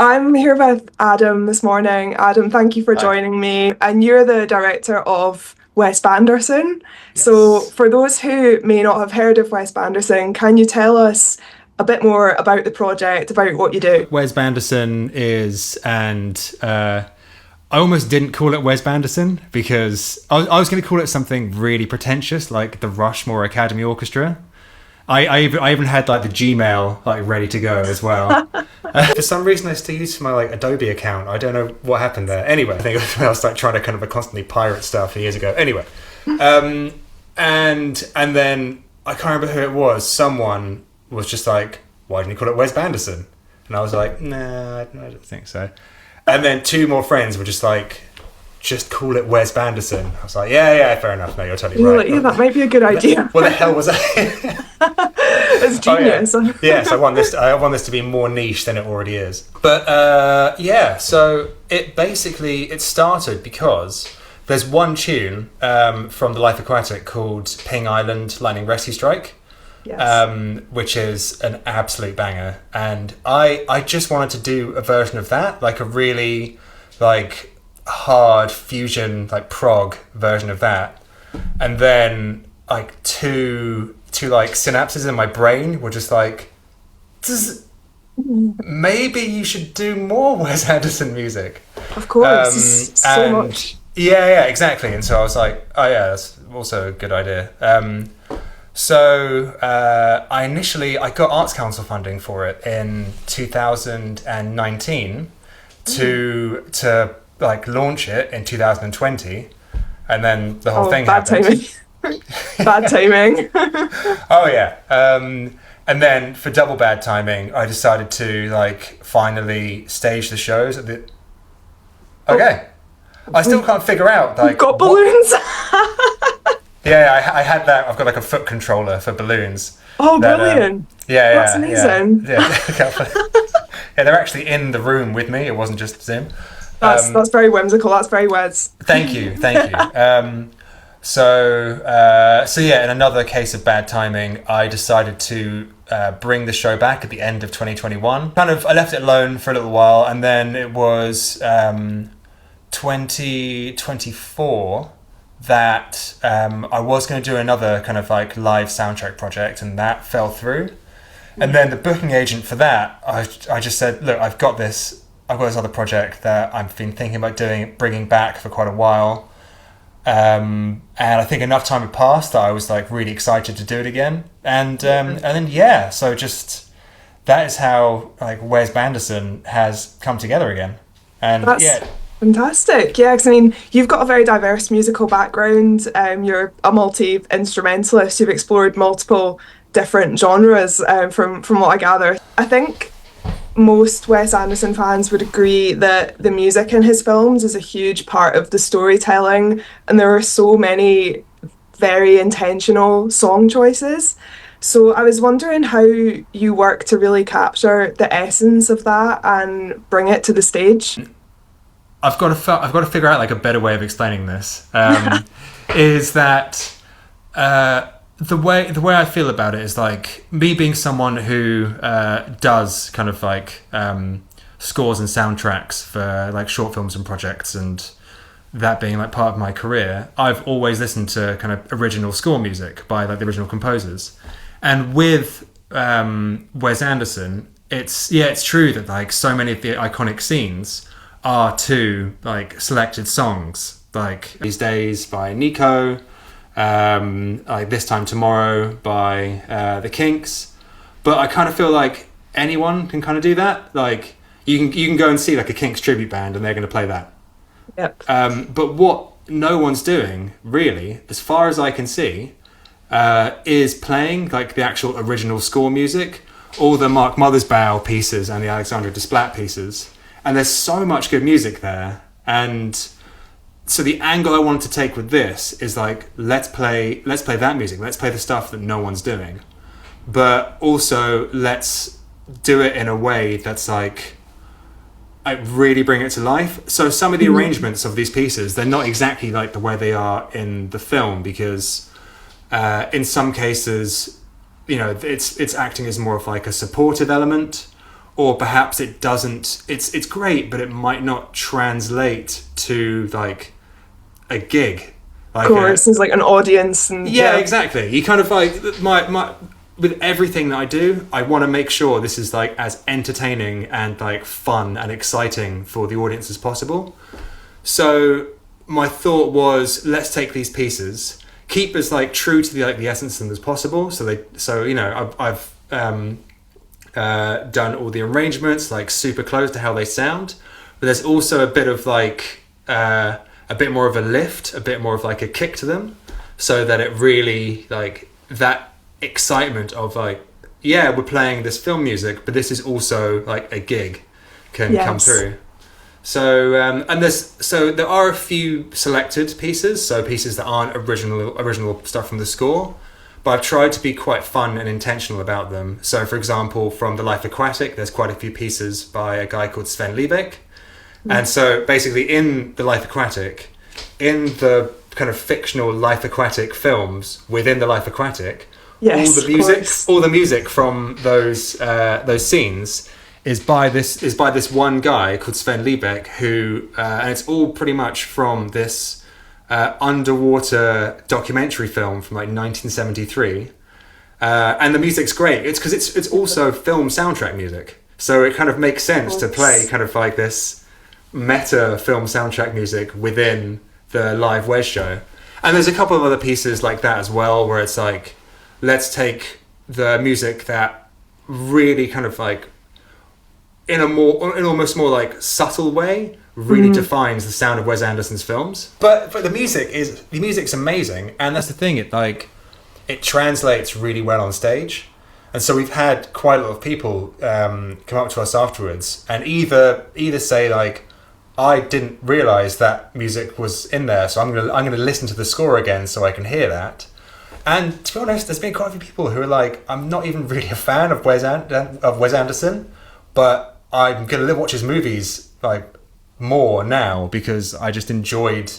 I'm here with Adam this morning. Adam, thank you for Hi. joining me. And you're the director of Wes Banderson. So, Yes. for those who may not have heard of Wes Banderson, can you tell us a bit more about the project, about what you do? Wes Banderson is, and I almost didn't call it Wes Banderson because I was going to call it something really pretentious, like the Rushmore Academy Orchestra. I even had like the Gmail like ready to go as well. For some reason, I still use my like Adobe account. I don't know what happened there. Anyway, I think I was like trying to kind of constantly pirate stuff years ago. Anyway, um, and then I can't remember who it was. Someone was just like, "Why didn't you call it Wes Banderson?" And I was like, "Nah, I don't think so." And then two more friends were just like, "Just call it Wes Banderson." I was like, "Yeah, fair enough. No, you're totally You're right." like, yeah, that might be a good idea. What the hell was that? It's Oh yeah, genius. yes. I want this. I want this to be more niche than it already is. But yeah. So it started because there's one tune from the Life Aquatic called "Ping Island Lightning Rescue Strike," Yes. which is an absolute banger, and I just wanted to do a version of that, like a really like hard fusion, like prog version of that, and then like two like synapses in my brain were just like, maybe you should do more Wes Anderson music. Of course. So And much. yeah, exactly. And so I was like, oh yeah, that's also a good idea. I got Arts Council funding for it in 2019 to like launch it in 2020, and then the whole Oh, thing bad happened. timing. Bad timing. Oh yeah. And then for double bad timing, I decided to like finally stage the shows at the. Okay, I still can't figure out You've like got what. balloons. Yeah, I had that. I've got like a foot controller for balloons. Oh, That brilliant. That's yeah, amazing. yeah. They're actually in the room with me. It wasn't just Zim. That's very whimsical. That's very Wes. Thank you. So yeah, in another case of bad timing, I decided to bring the show back at the end of 2021. I left it alone for a little while, and then it was 2024 that I was going to do another kind of like live soundtrack project, and that fell through. And then the booking agent for that, I just said, look, I've got this other project that I've been thinking about bringing back for quite a while. And I think enough time had passed that I was like really excited to do it again. And then yeah, so just that is how like Wes Banderson has come together again. And That's yeah, fantastic. Yeah, because I mean, you've got a very diverse musical background. You're a multi-instrumentalist. You've explored multiple different genres. From what I gather, I think most Wes Anderson fans would agree that the music in his films is a huge part of the storytelling, and there are so many very intentional song choices. So I was wondering how you work to really capture the essence of that and bring it to the stage. I've got to figure out like a better way of explaining this. Is that the way I feel about it is like me being someone who does kind of like scores and soundtracks for like short films and projects, and that being like part of my career. I've always listened to kind of original score music by like the original composers, and with Wes Anderson, it's true that like so many of the iconic scenes are to like selected songs, like These Days by Nico, like This Time Tomorrow by the Kinks. But I kind of feel like anyone can kind of do that. Like you can go and see like a Kinks tribute band and they're going to play that. Yep. But what no one's doing really, as far as I can see, is playing like the actual original score music, all the Mark Mothersbaugh pieces and the Alexandre Desplat pieces. And there's so much good music there. And so the angle I wanted to take with this is like, let's play that music. Let's play the stuff that no one's doing. But also let's do it in a way that's like, I really bring it to life. So some of the arrangements of these pieces, they're not exactly like the way they are in the film, because in some cases, you know, it's acting as more of like a supportive element, or perhaps it doesn't. It's great, but it might not translate to like a gig. Of course, there's like an audience, and yeah, exactly. You kind of like my with everything that I do, I want to make sure this is like as entertaining and like fun and exciting for the audience as possible. So my thought was, let's take these pieces, keep as like true to the essence of them as possible. So you know, I've done all the arrangements like super close to how they sound, but there's also a bit of like a bit more of a lift, a bit more of like a kick to them, so that it really like that excitement of like, yeah, we're playing this film music, but this is also like a gig can come through. So there are a few selected pieces, so pieces that aren't original stuff from the score, but I've tried to be quite fun and intentional about them. So for example, from The Life Aquatic, there's quite a few pieces by a guy called Sven Liebeck. And so basically in The Life Aquatic, in the kind of fictional Life Aquatic films within The Life Aquatic, all the music from those scenes is by this one guy called Sven Liebeck, who and it's all pretty much from this underwater documentary film from like 1973, and the music's great. It's because it's also film soundtrack music, so it kind of makes sense to play kind of like this meta film soundtrack music within the live Wes show. And there's a couple of other pieces like that as well, where it's like, let's take the music that really kind of like in almost more like subtle way really defines the sound of Wes Anderson's films. But the music's amazing, and that's the thing, it translates really well on stage. And so we've had quite a lot of people come up to us afterwards and either say like, I didn't realise that music was in there, so I'm gonna listen to the score again so I can hear that. And to be honest, there's been quite a few people who are like, I'm not even really a fan of Wes Anderson, but I'm gonna watch his movies like more now because I just enjoyed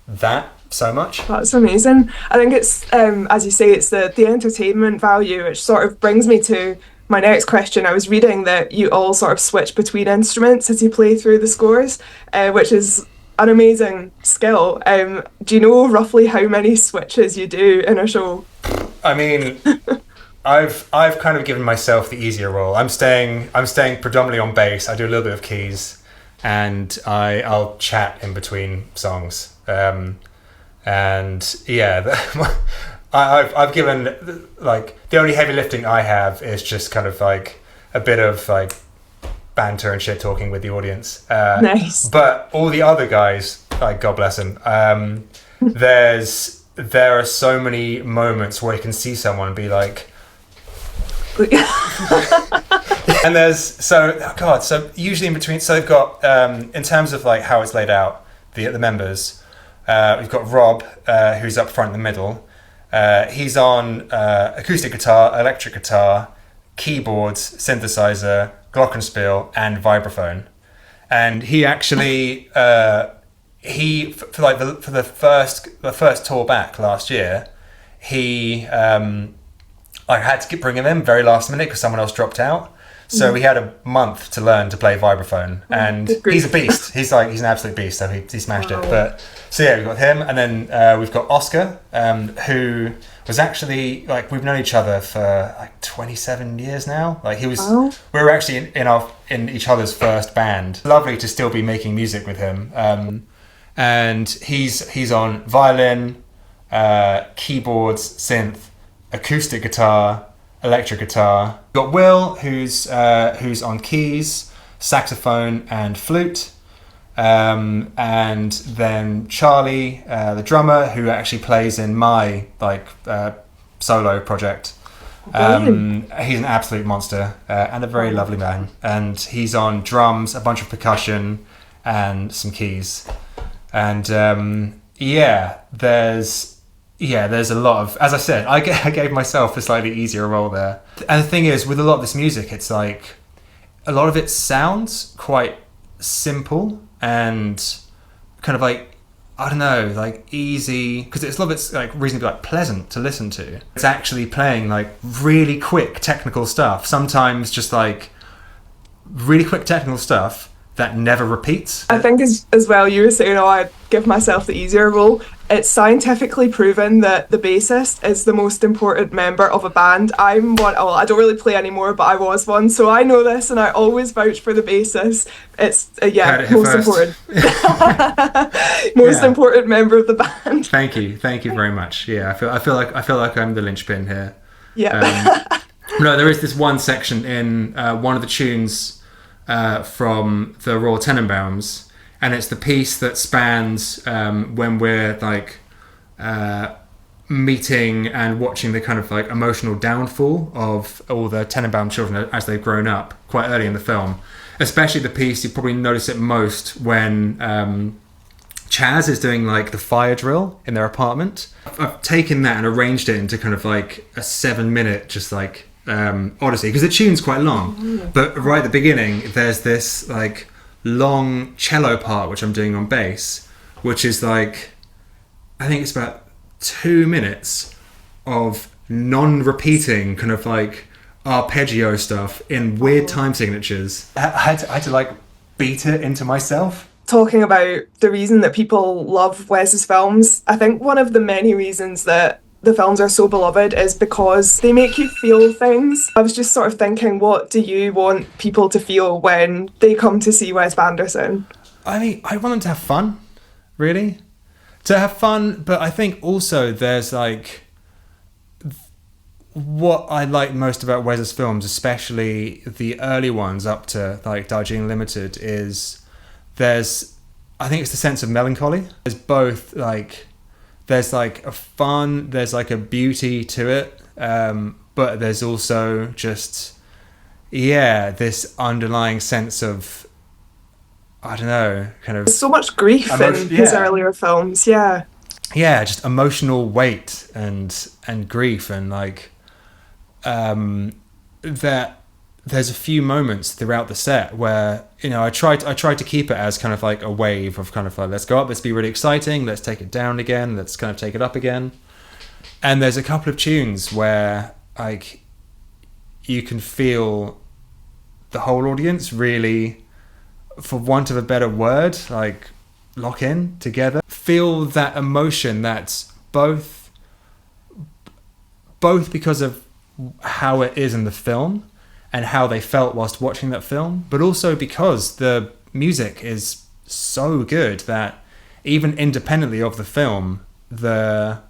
that so much. That's amazing. I think it's as you say, it's the entertainment value, which sort of brings me to my next question. I was reading that you all sort of switch between instruments as you play through the scores, which is an amazing skill. Do you know roughly how many switches you do in a show? I mean, I've kind of given myself the easier role. I'm staying predominantly on bass. I do a little bit of keys, and I'll chat in between songs. And yeah, I've given like the only heavy lifting I have is just kind of like a bit of like banter and shit talking with the audience. Nice. But all the other guys, like God bless them, there are so many moments where you can see someone and be like, and so usually in between, so they've got in terms of like how it's laid out, the members, we've got Rob, who's up front in the middle. He's on acoustic guitar, electric guitar, keyboards, synthesizer, glockenspiel, and vibraphone. And he actually for the first tour back last year, I had to bring him in very last minute because someone else dropped out. So we had a month to learn to play vibraphone, and he's a beast. He's an absolute beast. So he smashed it. But so yeah, we've got him, and then we've got Oscar, who was actually like, we've known each other for like 27 years now. Like we were actually in each other's first band. Lovely to still be making music with him. And he's on violin, keyboards, synth, acoustic guitar, electric guitar. We've got Will, who's on keys, saxophone, and flute, and then Charlie, the drummer, who actually plays in my solo project. He's an absolute monster and a very lovely man. And he's on drums, a bunch of percussion, and some keys. And there's a lot of, as I said, I gave myself a slightly easier role there. And the thing is, with a lot of this music, it's like, a lot of it sounds quite simple and kind of like, I don't know, like easy, because it's a lot of it's like reasonably like pleasant to listen to. It's actually playing like really quick technical stuff, sometimes just like really quick technical stuff that never repeats. I think as well, you were saying, oh, I'd give myself the easier role. It's scientifically proven that the bassist is the most important member of a band. I'm one, oh, I don't really play anymore, but I was one, so I know this, and I always vouch for the bassist. It's, most important. Most important member of the band. Thank you very much. Yeah, I feel like I'm the linchpin here. Yeah. No, there is this one section in one of the tunes from the Royal Tenenbaums, and it's the piece that spans when we're like meeting and watching the kind of like emotional downfall of all the Tenenbaum children as they've grown up quite early in the film. Especially the piece, you probably notice it most when Chaz is doing like the fire drill in their apartment. I've taken that and arranged it into kind of like a 7-minute just like odyssey, because the tune's quite long, but right at the beginning there's this like long cello part which I'm doing on bass, which is like, I think it's about 2 minutes of non-repeating kind of like arpeggio stuff in weird time signatures. I had to like beat it into myself. Talking about the reason that people love Wes's films, I think one of the many reasons that the films are so beloved is because they make you feel things. I was just sort of thinking, what do you want people to feel when they come to see Wes Banderson? I mean, I want them to have fun, really. To have fun, but I think also there's like, what I like most about Wes's films, especially the early ones up to like Darjeeling Limited, is I think it's the sense of melancholy. There's both like, there's like a fun, there's like a beauty to it, but there's also just, this underlying sense of, I don't know, kind of... There's so much grief in his earlier films, Yeah, just emotional weight and grief, and like, that there's a few moments throughout the set where, you know, I tried to keep it as kind of like a wave of kind of like, let's go up, let's be really exciting, let's take it down again, let's kind of take it up again. And there's a couple of tunes where like you can feel the whole audience really, for want of a better word, like lock in together, feel that emotion that's both because of how it is in the film and how they felt whilst watching that film, but also because the music is so good that even independently of the film, the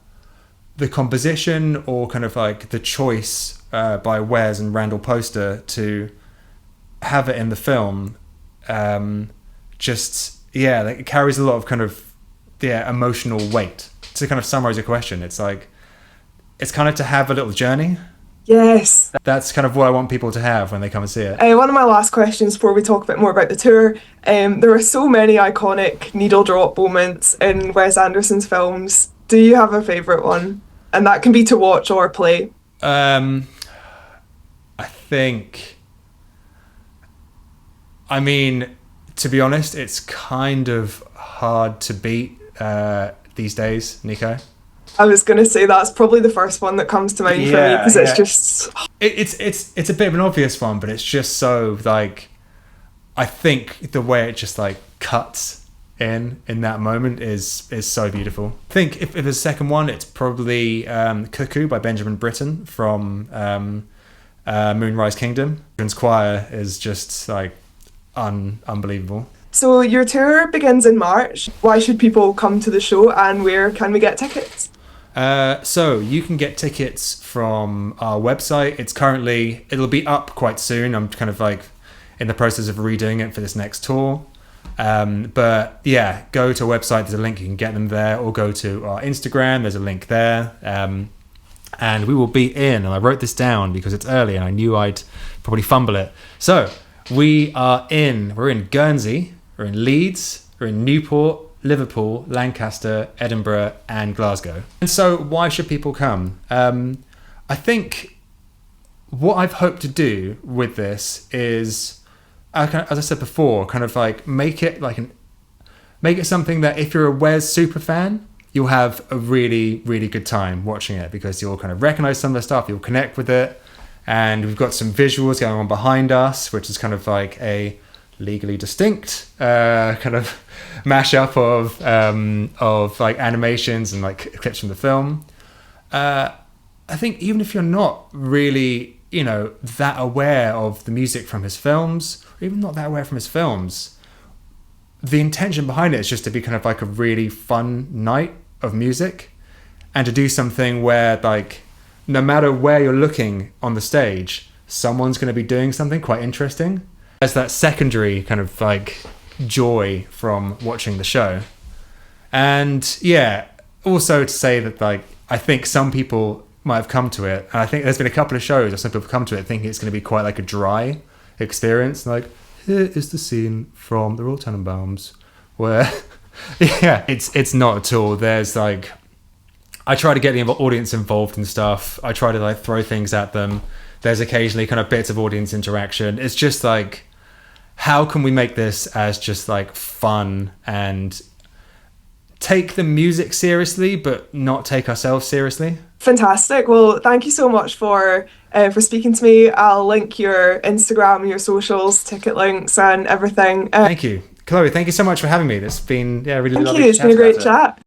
composition or kind of like the choice by Wes and Randall Poster to have it in the film, like it carries a lot of kind of emotional weight. To kind of summarize your question, it's like, it's kind of to have a little journey. Yes. That's kind of what I want people to have when they come and see it. One of my last questions before we talk a bit more about the tour, there are so many iconic needle drop moments in Wes Anderson's films. Do you have a favourite one? And that can be to watch or play. I think, I mean, to be honest, it's kind of hard to beat these days, Nico. I was going to say that's probably the first one that comes to mind for me, because it's just... It's a bit of an obvious one, but it's just so, like, I think the way it just, like, cuts in that moment is so beautiful. I think if there's a second one, it's probably Cuckoo by Benjamin Britten from Moonrise Kingdom. Children's Choir is just, like, unbelievable. So your tour begins in March. Why should people come to the show, and where can we get tickets? So you can get tickets from our website. It'll be up quite soon. I'm kind of like in the process of redoing it for this next tour. But yeah, go to our website. There's a link. You can get them there, or go to our Instagram. There's a link there. And we will be in, and I wrote this down because it's early and I knew I'd probably fumble it. So we're in Guernsey, we're in Leeds, we're in Newport, Liverpool, Lancaster, Edinburgh, and Glasgow. And so why should people come? I think what I've hoped to do with this is, as I said before, kind of like make it something that if you're a Wes super fan, you'll have a really, really good time watching it, because you'll kind of recognize some of the stuff, you'll connect with it, and we've got some visuals going on behind us, which is kind of like a legally distinct kind of mashup of like animations and like clips from the film. I think even if you're not really, that aware of the music from his films, or even not that aware from his films, the intention behind it is just to be kind of like a really fun night of music, and to do something where, like, no matter where you're looking on the stage, someone's going to be doing something quite interesting. There's that secondary kind of like joy from watching the show. And yeah, also to say that, like, I think some people might have come to it, and I think there's been a couple of shows where some people have come to it thinking it's going to be quite like a dry experience. Like, here is the scene from the Royal Tenenbaums, where yeah, it's not at all. There's like, I try to get the audience involved and stuff. I try to like throw things at them. There's occasionally kind of bits of audience interaction. It's just like, how can we make this as just like fun and take the music seriously, but not take ourselves seriously? Fantastic. Well, thank you so much for speaking to me. I'll link your Instagram, your socials, ticket links, and everything. Thank you, Chloe. Thank you so much for having me. It's been, yeah, really Thank lovely you. to It's chat been a about great it. chat.